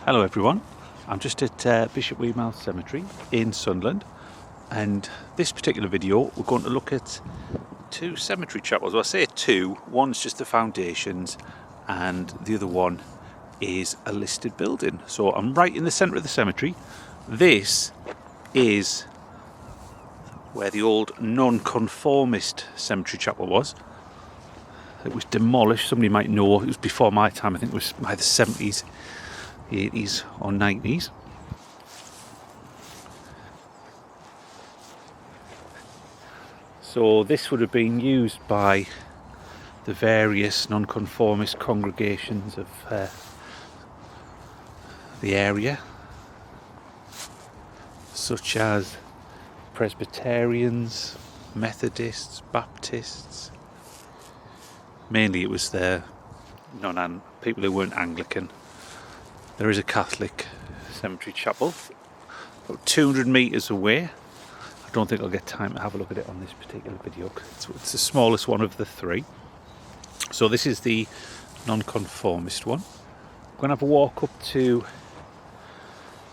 Hello everyone, I'm just at Bishopwearmouth Cemetery in Sunderland, and this particular video we're going to look at two cemetery chapels. Well, I say two, one's just the foundations and the other one is a listed building. So I'm right in the centre of the cemetery. This is where the old non-conformist cemetery chapel was. It was demolished, somebody might know, it was before my time, I think it was by the 70s. 80s or 90s. So this would have been used by the various nonconformist congregations of the area, such as Presbyterians, Methodists, Baptists. Mainly it was the people who weren't Anglican. There is a Catholic cemetery chapel about 200 metres away. I don't think I'll get time to have a look at it on this particular video because it's the smallest one of the three. So this is the non-conformist one. I'm going to have a walk up to...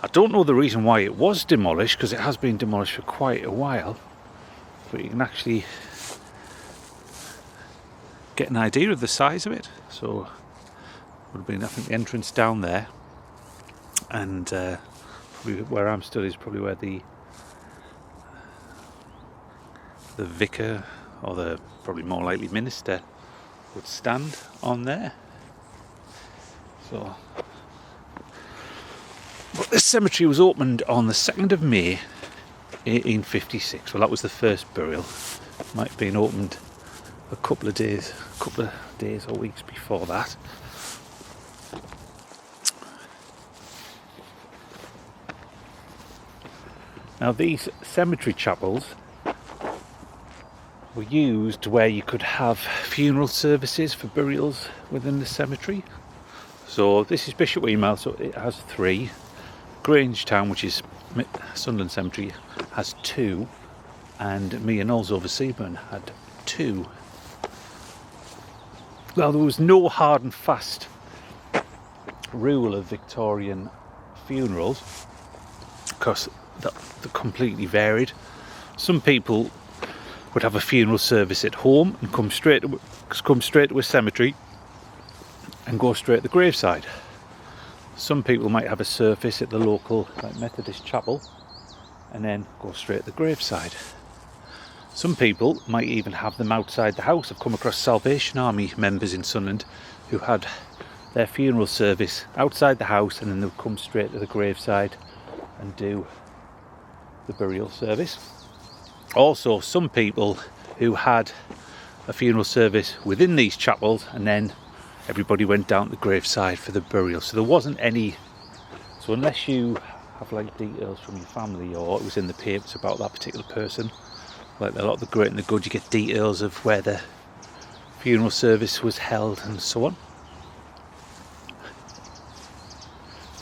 I don't know the reason why it was demolished, because it has been demolished for quite a while, but you can actually get an idea of the size of it. So would have been, I think, the entrance down there. And probably where I'm stood is probably where the vicar, or the probably more likely minister, would stand on there. So, but this cemetery was opened on the 2nd of May 1856. Well, that was the first burial. Might have been opened a couple of days or weeks before that. Now, these cemetery chapels were used where you could have funeral services for burials within the cemetery. So this is Bishopwearmouth, so it has 3. Grangetown, which is Sunderland Cemetery, has 2, and me and Knowles over Seaburn had 2. Well, there was no hard and fast rule of Victorian funerals, because that completely varied. Some people would have a funeral service at home and come straight to a cemetery and go straight to the graveside. Some people might have a service at the local Methodist chapel and then go straight to the graveside. Some people might even have them outside the house. I've come across Salvation Army members in Sunderland who had their funeral service outside the house and then they would come straight to the graveside and do the burial service. Also, some people who had a funeral service within these chapels and then everybody went down to the graveside for the burial. So there wasn't any, so unless you have details from your family or it was in the papers about that particular person, like a lot of the great and the good, you get details of where the funeral service was held and so on.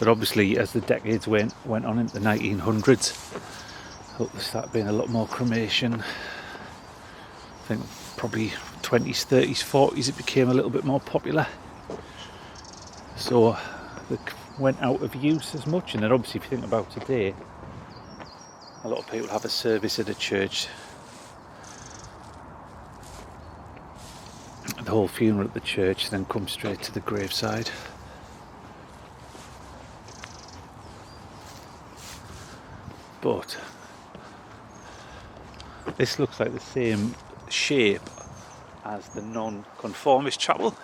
But obviously, as the decades went on into the 1900s, there started being a lot more cremation. I think probably 20s, 30s, 40s it became a little bit more popular. So it went out of use as much. And then obviously if you think about today, a lot of people have a service at a church. The whole funeral at the church, then come straight to the graveside. But this looks like the same shape as the non-conformist chapel.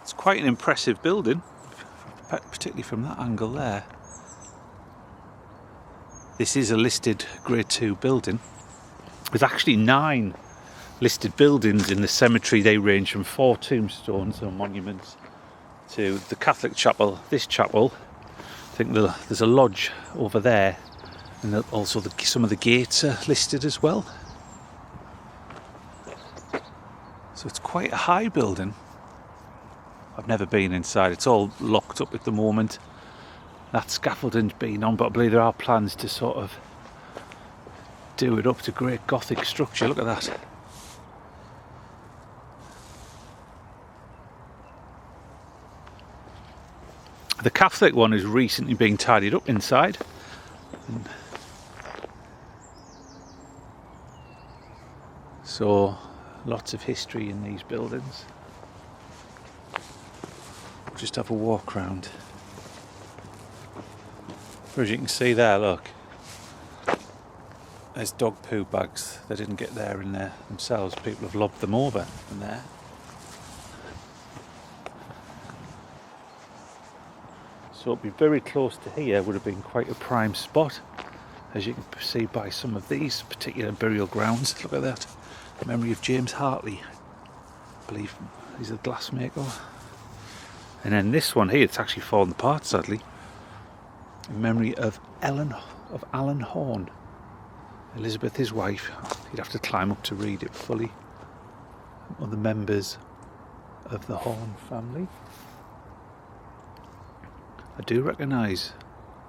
It's quite an impressive building, particularly from that angle there. This is a listed Grade 2 building. There's actually 9 listed buildings in the cemetery. They range from 4 tombstones or monuments to the Catholic chapel, this chapel. I think there's a lodge over there. And also some of the gates are listed as well. So it's quite a high building. I've never been inside. It's all locked up at the moment. That scaffolding's been on, but I believe there are plans to sort of do it up to great Gothic structure. Look at that. The Catholic one has recently been tidied up inside. And so lots of history in these buildings. We'll just have a walk around. As you can see there, look, there's dog poo bags. They didn't get there in there themselves. People have lobbed them over in there. So it'd be very close to here, would have been quite a prime spot, as you can see by some of these particular burial grounds. Look at that. In memory of James Hartley. I believe he's a glassmaker. And then this one here, it's actually fallen apart sadly. In memory of Alan Horn. Elizabeth, his wife. You'd have to climb up to read it fully. Other members of the Horn family. I do recognise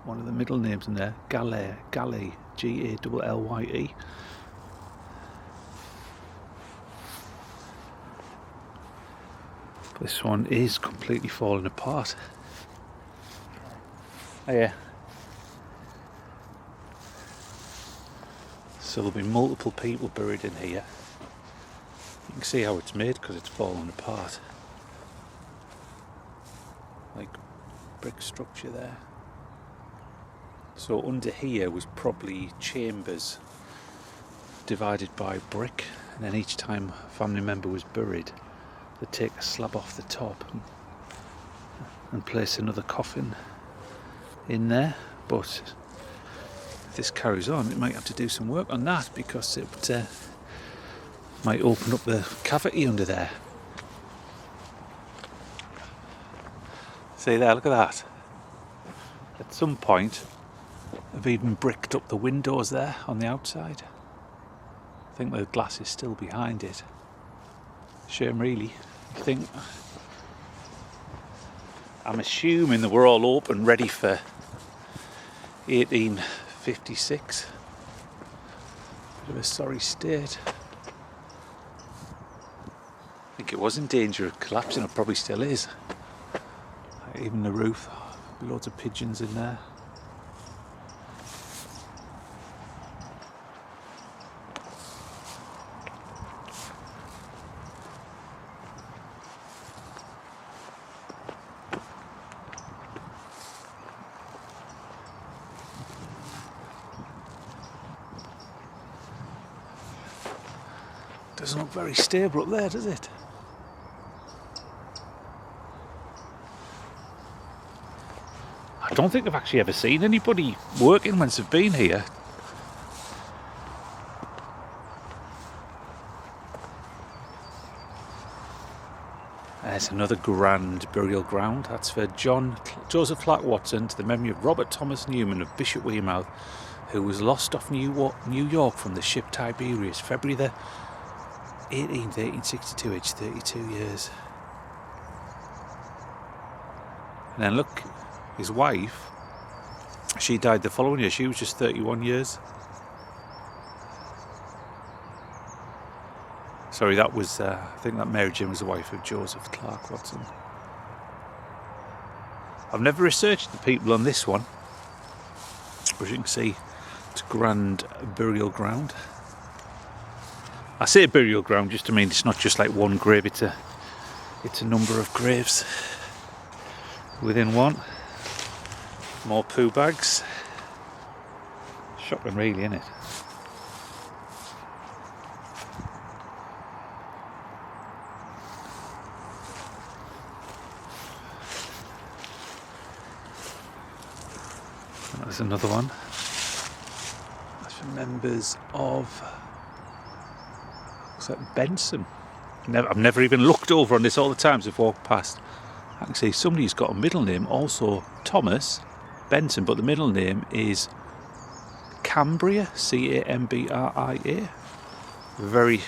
one of the middle names in there, Galley, Gallye. This one is completely falling apart. Oh yeah. So there'll be multiple people buried in here. You can see how it's made because it's fallen apart. Like brick structure there. So under here was probably chambers divided by brick, and then each time a family member was buried, they'd take a slab off the top and place another coffin in there. But if this carries on, it might have to do some work on that because it might open up the cavity under there. See there, look at that. At some point, I've even bricked up the windows there on the outside. I think the glass is still behind it. Shame really. I'm assuming they were all open, ready for 1856. Bit of a sorry state. I think it was in danger of collapsing, it probably still is. Even the roof, loads of pigeons in there. Doesn't look very stable up there, does it? I don't think I've actually ever seen anybody working once they've been here. There's another grand burial ground. That's for Joseph Clark Watson, to the memory of Robert Thomas Newman of Bishopwearmouth, who was lost off New York from the ship Tiberius, February the 18th, 1862, aged 32 years. And then look, his wife, she died the following year. She was just 31 years. Sorry, that was, I think that Mary Jane was the wife of Joseph Clark Watson. I've never researched the people on this one. As you can see, it's a grand burial ground. I say burial ground just to mean it's not just like one grave, it's a number of graves within one. More poo bags. Shocking really, isn't it? There's another one. That's for members of, looks like Benson. I've never even looked over on this all the times I've walked past. I can see somebody's got a middle name, also Thomas Benson, but the middle name is Cambria, Cambria. Very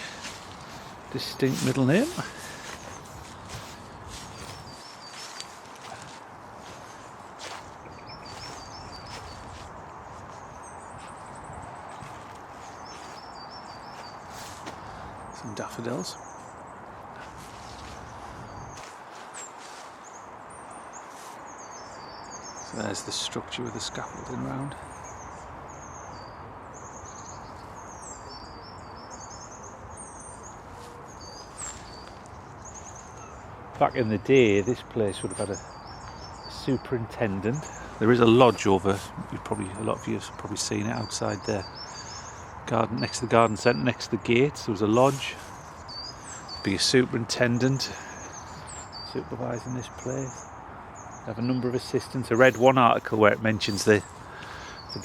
distinct middle name. Some daffodils. There's the structure with the scaffolding round. Back in the day, this place would have had a superintendent. There is a lodge over. A lot of you have probably seen it outside there. Garden next to the garden centre, next to the gates. There was a lodge. There'd be a superintendent supervising this place. They have a number of assistants. I read one article where it mentions they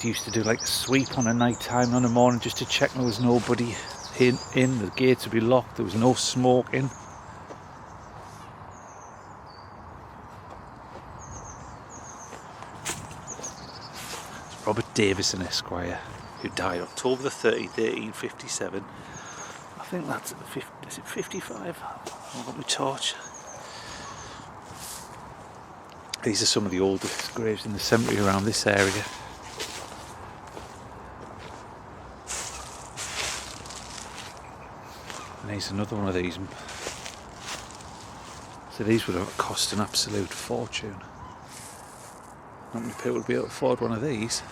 used to do like a sweep on a night time on a morning just to check there was nobody in. The gates would be locked. There was no smoking. Robert Davison Esquire, who died October the 30th, 1857. I think that's is it 55? I've got my torch. These are some of the oldest graves in the cemetery around this area. And here's another one of these. So these would have cost an absolute fortune. Not many people would be able to afford one of these.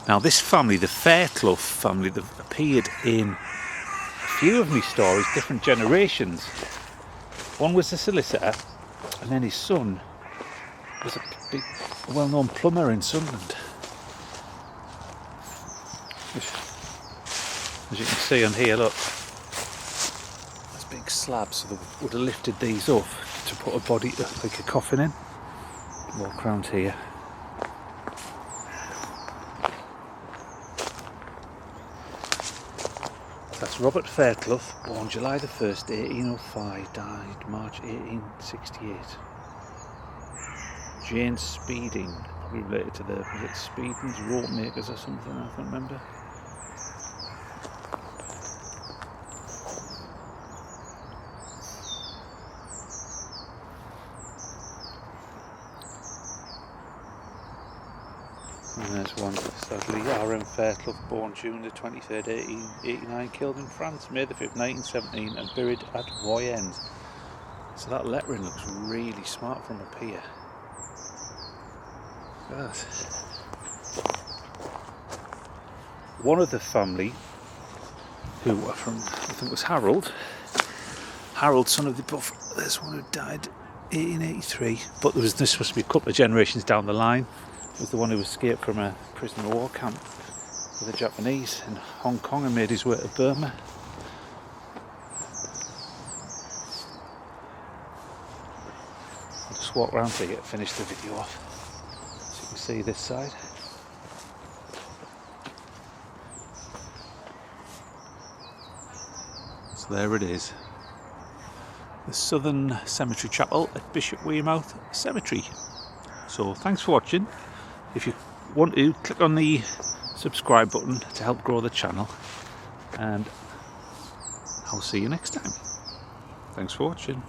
Now this family, the Fairclough family, they've appeared in a few of my stories, different generations. One was a solicitor, and then his son was a big, well-known plumber in Sunderland. As you can see on here, look, there's big slabs, so they would have lifted these up to put a body, like a coffin in. Walk around here. That's Robert Fairclough, born July the 1st, 1805, died March 1868. Jane Speeding, probably related to the Speeding's rope makers or something, I can't remember. And there's one, sadly, R.M. Fairclough, born June the 23rd, 1889, killed in France, May the 5th, 1917, and buried at Voyens. So that lettering looks really smart from up here. Look at that. One of the family, who were from, I think it was Harold, son of the Buff, there's one who died 1883, but this was supposed to be a couple of generations down the line. Was the one who escaped from a prisoner of war camp with the Japanese in Hong Kong and made his way to Burma. I'll just walk around to finish the video off so you can see this side. So there it is, the Southern Cemetery Chapel at Bishopwearmouth Cemetery. So thanks for watching. If you want to, click on the subscribe button to help grow the channel, and I'll see you next time. Thanks for watching.